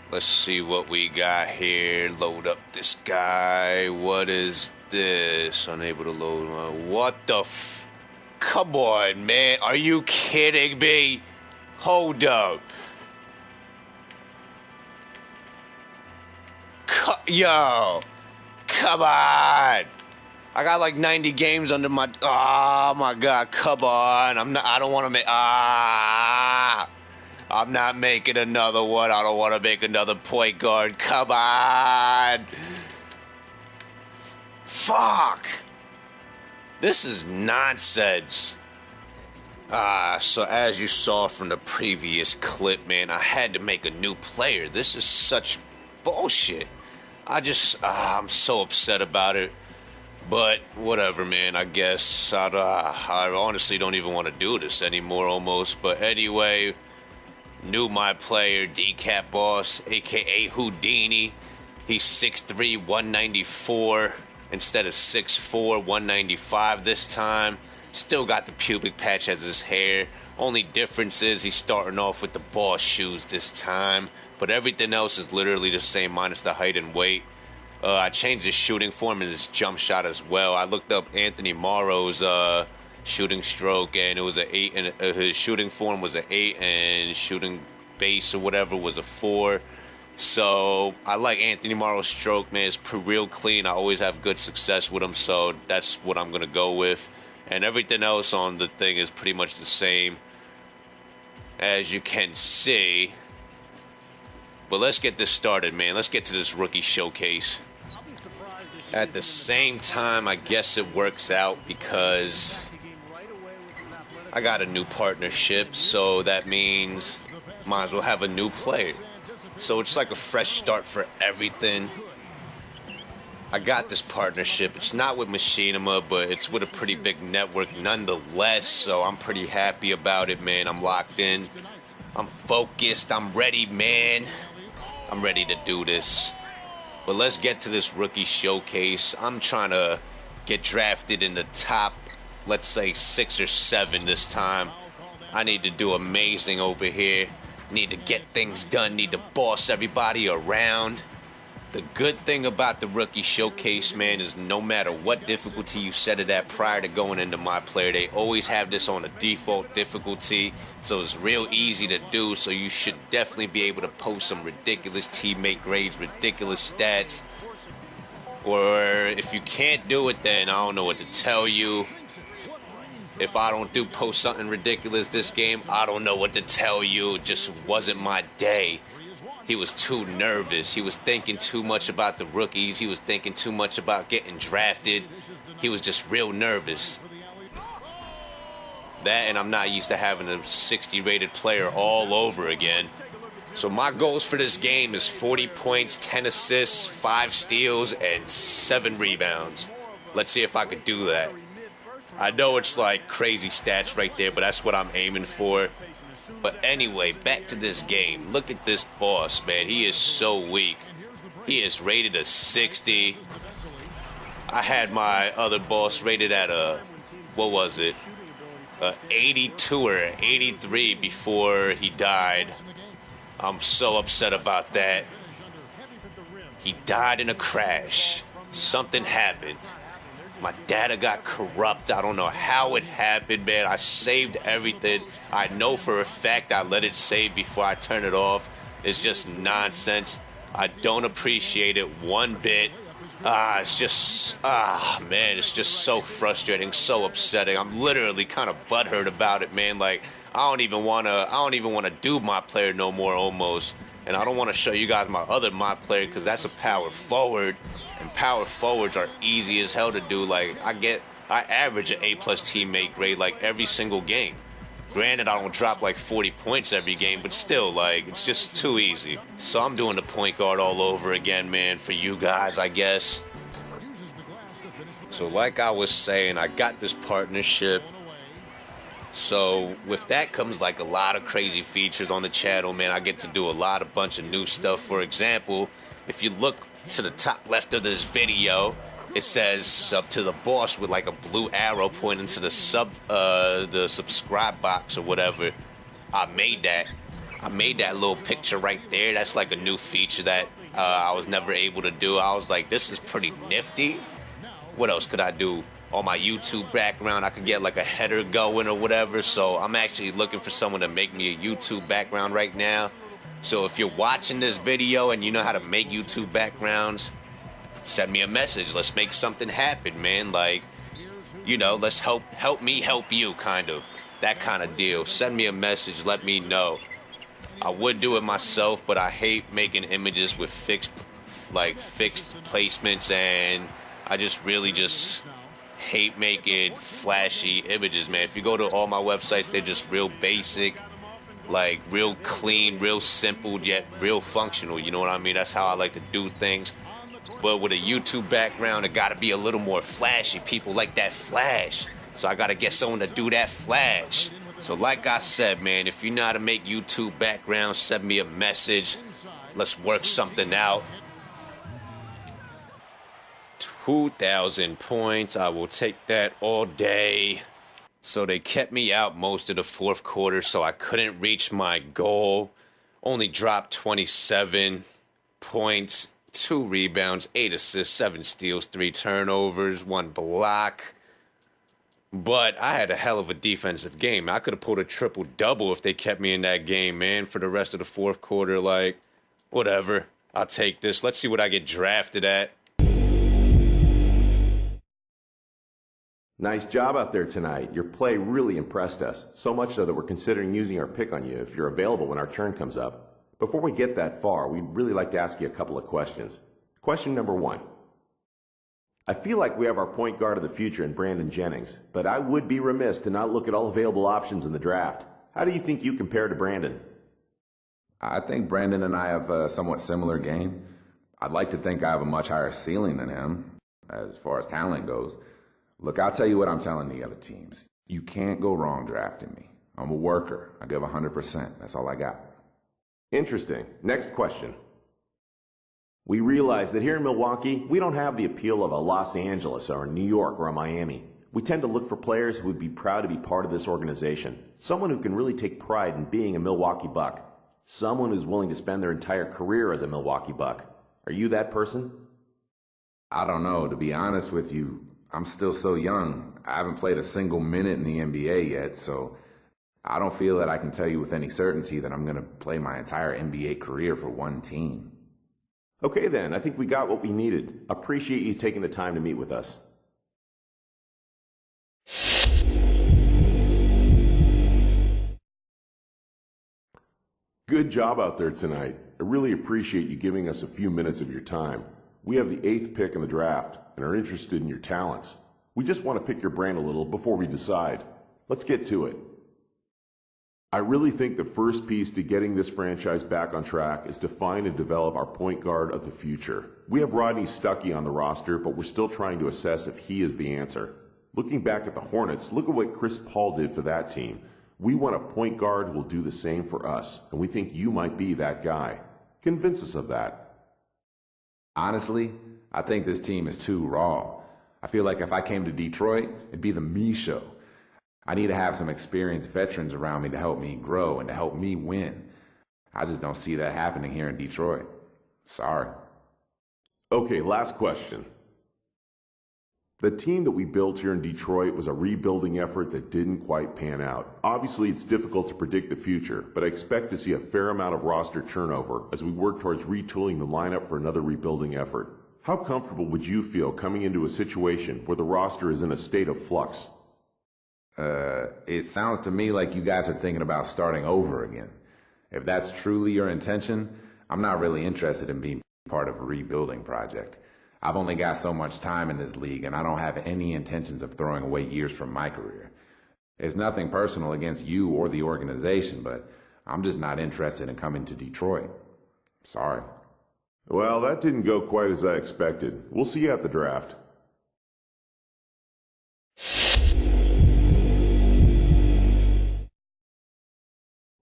Let's see what we got here. Load up this guy. What is this? Unable to load my... What the f... Come on, man. Are you kidding me? Hold up. Yo. Come on. I got like 90 games under my... Oh, my God. Come on. I don't want to make... I'm not making another one. I don't want to make another point guard. Come on. Fuck. This is nonsense. So as you saw from the previous clip, man, I had to make a new player. This is such bullshit. I'm so upset about it. But whatever, man, I guess. I honestly don't even want to do this anymore almost. But anyway... New my player, Dekap Boss, aka Houdini. He's 6'3", 194 instead of 6'4", 195 this time. Still got the pubic patch as his hair. Only difference is he's starting off with the boss shoes this time. But everything else is literally the same minus the height and weight. I changed his shooting form and his jump shot as well. I looked up Anthony Morrow's shooting stroke, and it was an 8, and his shooting form was an 8, and shooting base or whatever was a 4. So I like Anthony Morrow's stroke, man. It's real clean. I always have good success with him, so that's what I'm gonna go with. And everything else on the thing is pretty much the same, as you can see. But let's get this started, man. Let's get to this rookie showcase. At the same time, I guess it works out because I got a new partnership, so that means might as well have a new player. So it's like a fresh start for everything. I got this partnership. It's not with Machinima, but it's with a pretty big network nonetheless, so I'm pretty happy about it, man. I'm locked in. I'm focused. I'm ready, man. I'm ready to do this. But let's get to this rookie showcase. I'm trying to get drafted in the top, let's say 6 or 7 this time. I need to do amazing over here. Need to get things done. Need to boss everybody around. The good thing about the rookie showcase, man, is no matter what difficulty you set it at prior to going into my player, they always have this on a default difficulty. So it's real easy to do. So you should definitely be able to post some ridiculous teammate grades, ridiculous stats. Or if you can't do it, then I don't know what to tell you. If I don't post something ridiculous this game, I don't know what to tell you. It just wasn't my day. He was too nervous. He was thinking too much about the rookies. He was thinking too much about getting drafted. He was just real nervous. That, and I'm not used to having a 60 rated player all over again. So my goals for this game is 40 points, 10 assists, 5 steals, and 7 rebounds. Let's see if I could do that. I know it's like crazy stats right there, but that's what I'm aiming for. But anyway, back to this game. Look at this boss, man. He is so weak. He is rated a 60. I had my other boss rated at a, what was it? 82 or 83 before he died. I'm so upset about that. He died in a crash. Something happened. My data got corrupt. I don't know how it happened, man. I saved everything. I know for a fact I let it save before I turn it off. It's just nonsense. I don't appreciate it one bit. Man, it's just so frustrating, so upsetting. I'm literally kind of butthurt about it, man. Like, I don't even wanna do my player no more almost. And I don't want to show you guys my other mod player because that's a power forward. And power forwards are easy as hell to do. Like, I average an A+ teammate grade like every single game. Granted, I don't drop like 40 points every game, but still, like, it's just too easy. So I'm doing the point guard all over again, man, for you guys, I guess. So like I was saying, I got this partnership. So with that comes like a lot of crazy features on the channel, man. I get to do a bunch of new stuff. For example, if you look to the top left of this video, it says sub to the boss with like a blue arrow pointing to the subscribe box or whatever. I made that little picture right there. That's like a new feature that I was never able to do. I was like, this is pretty nifty. What else could I do? On my YouTube background, I could get like a header going or whatever. So I'm actually looking for someone to make me a YouTube background right now. So if you're watching this video and you know how to make YouTube backgrounds, send me a message. Let's make something happen, man. Like, you know, let's help me help you, kind of. That kind of deal. Send me a message, let me know. I would do it myself, but I hate making images with fixed placements, and I just really hate making flashy images, man. If you go to all my websites, they're just real basic, like real clean, real simple, yet real functional. You know what I mean? That's how I like to do things. But with a YouTube background, it gotta be a little more flashy. People like that flash. So I gotta get someone to do that flash. So like I said, man, if you know how to make YouTube backgrounds, send me a message. Let's work something out. 2,000 points. I will take that all day. So they kept me out most of the fourth quarter, so I couldn't reach my goal. Only dropped 27 points, 2 rebounds, 8 assists, 7 steals, 3 turnovers, 1 block. But I had a hell of a defensive game. I could have pulled a triple-double if they kept me in that game, man, for the rest of the fourth quarter. Like, whatever. I'll take this. Let's see what I get drafted at. Nice job out there tonight. Your play really impressed us, so much so that we're considering using our pick on you if you're available when our turn comes up. Before we get that far, we'd really like to ask you a couple of questions. Question number 1. I feel like we have our point guard of the future in Brandon Jennings, but I would be remiss to not look at all available options in the draft. How do you think you compare to Brandon? I think Brandon and I have a somewhat similar game. I'd like to think I have a much higher ceiling than him, as far as talent goes. Look, I'll tell you what I'm telling the other teams. You can't go wrong drafting me. I'm a worker. I give 100%. That's all I got. Interesting. Next question. We realize that here in Milwaukee, we don't have the appeal of a Los Angeles or a New York or a Miami. We tend to look for players who would be proud to be part of this organization. Someone who can really take pride in being a Milwaukee Buck. Someone who's willing to spend their entire career as a Milwaukee Buck. Are you that person? I don't know. To be honest with you, I'm still so young. I haven't played a single minute in the NBA yet, so I don't feel that I can tell you with any certainty that I'm going to play my entire NBA career for one team. Okay then, I think we got what we needed. Appreciate you taking the time to meet with us. Good job out there tonight. I really appreciate you giving us a few minutes of your time. We have the 8th pick in the draft and are interested in your talents. We just want to pick your brain a little before we decide. Let's get to it. I really think the first piece to getting this franchise back on track is to find and develop our point guard of the future. We have Rodney Stuckey on the roster, but we're still trying to assess if he is the answer. Looking back at the Hornets, look at what Chris Paul did for that team. We want a point guard who will do the same for us, and we think you might be that guy. Convince us of that. Honestly, I think this team is too raw. I feel like if I came to Detroit, it'd be the me show. I need to have some experienced veterans around me to help me grow and to help me win. I just don't see that happening here in Detroit. Sorry. Okay, last question. The team that we built here in Detroit was a rebuilding effort that didn't quite pan out. Obviously, it's difficult to predict the future, but I expect to see a fair amount of roster turnover as we work towards retooling the lineup for another rebuilding effort. How comfortable would you feel coming into a situation where the roster is in a state of flux? It sounds to me like you guys are thinking about starting over again. If that's truly your intention, I'm not really interested in being part of a rebuilding project. I've only got so much time in this league, and I don't have any intentions of throwing away years from my career. It's nothing personal against you or the organization, but I'm just not interested in coming to Detroit. Sorry. Well, that didn't go quite as I expected. We'll see you at the draft.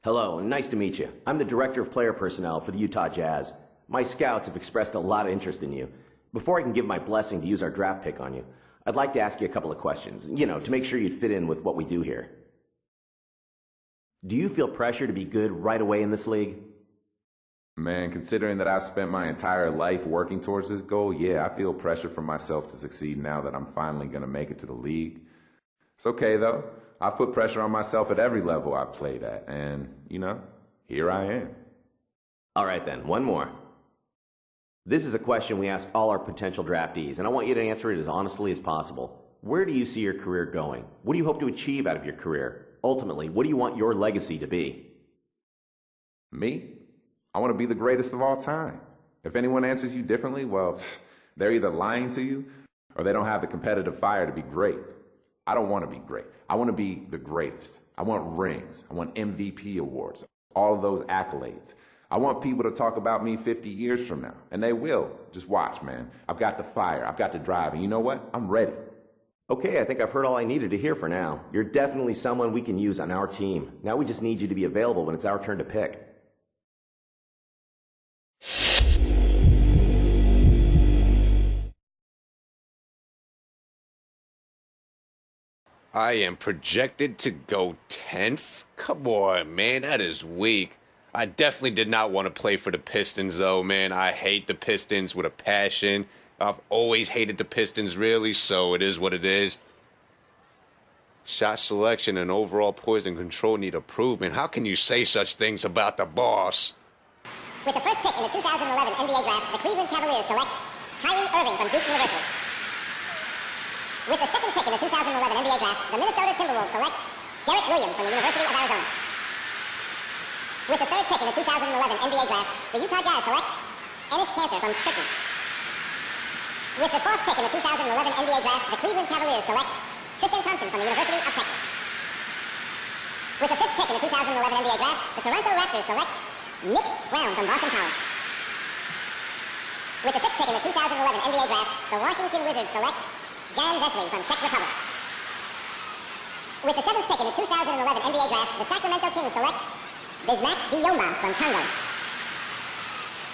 Hello, and nice to meet you. I'm the Director of Player Personnel for the Utah Jazz. My scouts have expressed a lot of interest in you. Before I can give my blessing to use our draft pick on you, I'd like to ask you a couple of questions, to make sure you'd fit in with what we do here. Do you feel pressure to be good right away in this league? Man, considering that I spent my entire life working towards this goal, yeah, I feel pressure from myself to succeed now that I'm finally going to make it to the league. It's okay, though. I've put pressure on myself at every level I've played at, and, here I am. All right then, one more. This is a question we ask all our potential draftees, and I want you to answer it as honestly as possible. Where do you see your career going? What do you hope to achieve out of your career? Ultimately, what do you want your legacy to be? Me? I want to be the greatest of all time. If anyone answers you differently, well, they're either lying to you or they don't have the competitive fire to be great. I don't want to be great. I want to be the greatest. I want rings. I want MVP awards. All of those accolades. I want people to talk about me 50 years from now. And they will. Just watch, man. I've got the fire. I've got the drive. And you know what? I'm ready. Okay, I think I've heard all I needed to hear for now. You're definitely someone we can use on our team. Now we just need you to be available when it's our turn to pick. I am projected to go 10th? Come on, man, that is weak. I definitely did not want to play for the Pistons, though, man. I hate the Pistons with a passion. I've always hated the Pistons, really, so it is what it is. Shot selection and overall poise and control need improvement. How can you say such things about the boss? With the first pick in the 2011 NBA Draft, the Cleveland Cavaliers select Kyrie Irving from Duke University. With the second pick in the 2011 NBA Draft, the Minnesota Timberwolves select Derek Williams from the University of Arizona. With the third pick in the 2011 NBA Draft, the Utah Jazz select Enes Kanter from Turkey. With the fourth pick in the 2011 NBA Draft, the Cleveland Cavaliers select Tristan Thompson from the University of Texas. With the fifth pick in the 2011 NBA Draft, the Toronto Raptors select Nick Brown from Boston College. With the sixth pick in the 2011 NBA Draft, the Washington Wizards select Jan Vesley from Czech Republic. With the seventh pick in the 2011 NBA Draft, the Sacramento Kings select Bismack Biyombo from Congo.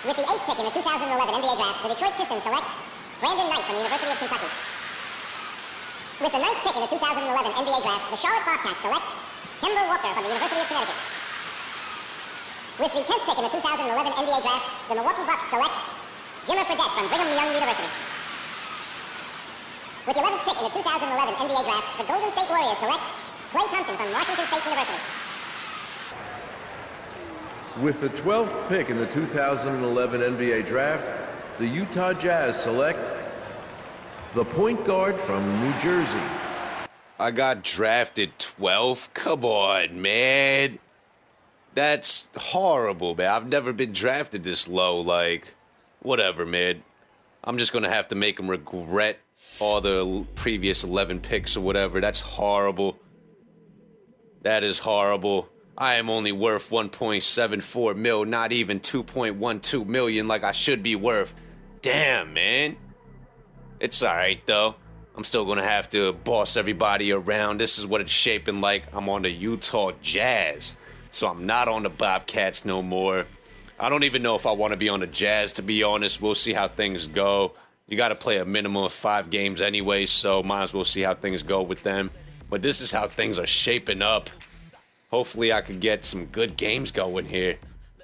With the eighth pick in the 2011 NBA Draft, the Detroit Pistons select Brandon Knight from the University of Kentucky. With the ninth pick in the 2011 NBA Draft, the Charlotte Bobcats select Kemba Walker from the University of Connecticut. With the 10th pick in the 2011 NBA Draft, the Milwaukee Bucks select Jimmer Fredette from Brigham Young University. With the 11th pick in the 2011 NBA Draft, the Golden State Warriors select Klay Thompson from Washington State University. With the 12th pick in the 2011 NBA Draft, the Utah Jazz select the point guard from New Jersey. I got drafted 12th? Come on, man. That's horrible, man. I've never been drafted this low. Whatever, man. I'm just going to have to make them regret all the previous 11 picks or whatever. That's horrible. That is horrible. I am only worth 1.74 mil, not even 2.12 million like I should be worth. Damn, man. It's alright, though. I'm still going to have to boss everybody around. This is what it's shaping like. I'm on the Utah Jazz. So I'm not on the Bobcats no more. I don't even know if I want to be on the Jazz, to be honest. We'll see how things go. You got to play a minimum of 5 games anyway, so might as well see how things go with them. But this is how things are shaping up. Hopefully I can get some good games going here.